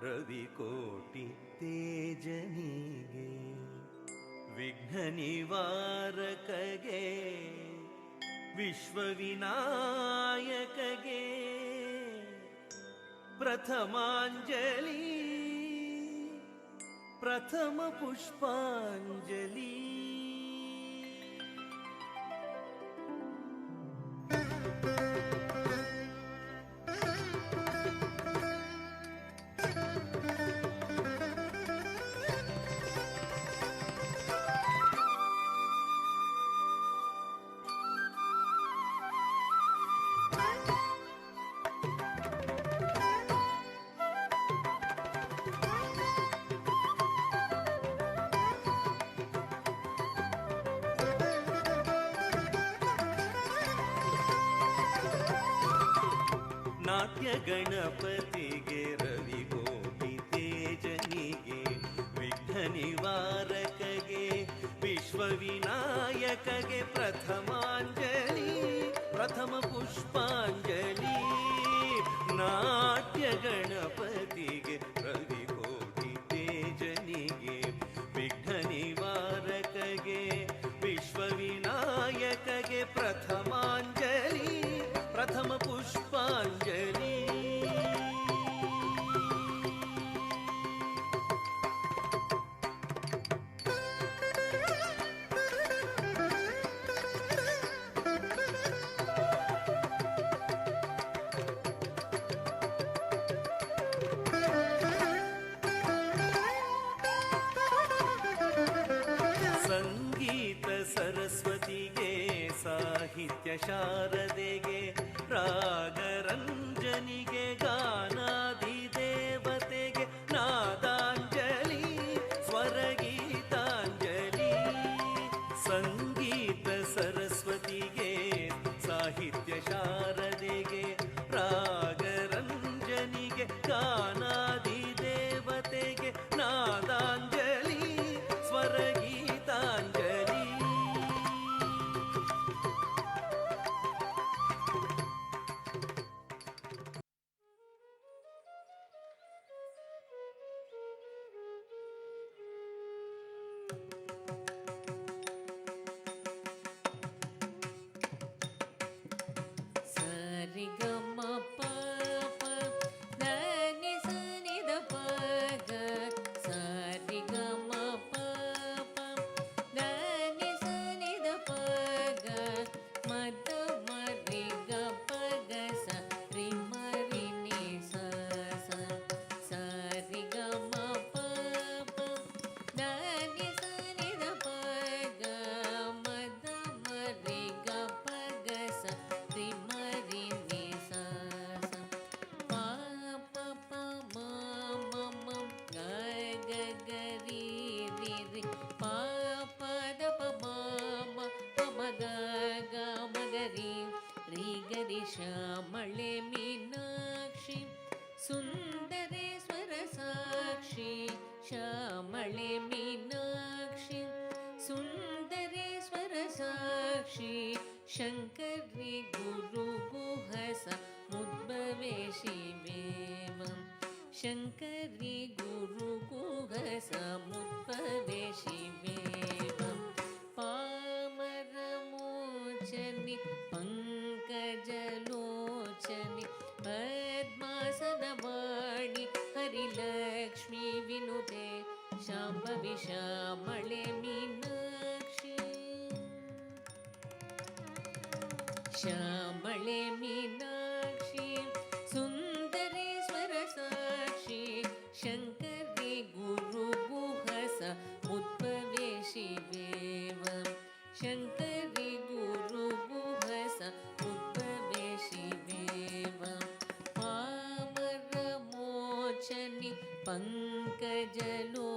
ರವಿಕೋಟಿ ತೇಜನಿಗೆ ವಿಘ್ನ ನಿವಾರಕಗೆ ವಿಶ್ವವಿನಾಯಕಗೆ ಪ್ರಥಮಾಂಜಲಿ ಪ್ರಥಮ ಪುಷ್ಪಾಂಜಲಿ. ನಾಟ್ಯ ಗಣಪತಿಗೆ ರವಿಕೋಟಿ ತೇಜನಿಗೆ ವಿಘ್ನ ನಿವಾರಕಗೆ ವಿಶ್ವವಿನಾಯಕಗೆ ಪ್ರಥಮಾಂಜಲಿ ಪ್ರಥಮ ಪುಷ್ಪಾಂಜಲಿ. ನಾಟ್ಯ ಗಣಪತಿಗೆ ರವಿಕೋಟಿ ತೇಜನಿಗೆ ವಿಘ್ನ ನಿವಾರಕಗೆ ವಿಶ್ವವಿನಾಯಕಗೆ ಪ್ರಥಮಾಂಜಲಿ ಪ್ರಥಮ ಪುಷ್ಪಾಂಜಲಿ. ಸಂಗೀತ ಸರಸ್ವತಿಗೆ ಸಾಹಿತ್ಯ ಶಾರದೆಗೆ ರಾಗರಂಜನಿಗೆ ಗಾನಾಧಿದೇವತೆಗೆ ನಾದಾಂಜಲಿ ಸ್ವರಗೀತಾಂಜಲಿ. ಸಂಗೀತ ಸರಸ್ವತಿಗೆ ಸಾಹಿತ್ಯ ಶಾರದೆಗೆ ರಾಗರಂಜನಿಗೆ ಗಾನಾಧಿದೇವತೆಗೆ ನಾದಾಂಜಲಿ ಸ್ವರಗೀತಾಂಜಲಿ. ಶ್ಯಾಮಳೆ ಮೀನಾಕ್ಷಿ ಸುಂದರೇಶ್ವರ ಸಾಕ್ಷಿ. ಶ್ಯಾಮಳೆ ಮೀನಾಕ್ಷಿ ಸುಂದರೇಶ್ವರ ಸಾಕ್ಷಿ. ಶಂಕರಿ ಗುರು ಗುಹಸ ಮುದ್ಭವೆ ಶಿವೇವಂ. ಶಂಕರಿ ಗುರು ಗುಹಸ ಮುದ್ಭವೆ ಶಿವೇವಂ. ಪಾಮರ ಮೋಚನಿ पंकजलोचनि पद्मासनवाणि हरिलक्ष्मी विनुते शाम्भवी श्यामळे मीनाक्षी. श्यामळे मीनाक्षी सुन्दरेश्वर साक्षी. शङ्करी गुरुगुहस मुद्भवे शिवेवं. शङ्करी गुरुगुहस मुद्भवे शिवेवं. पामरमोचनि पङ्कजलो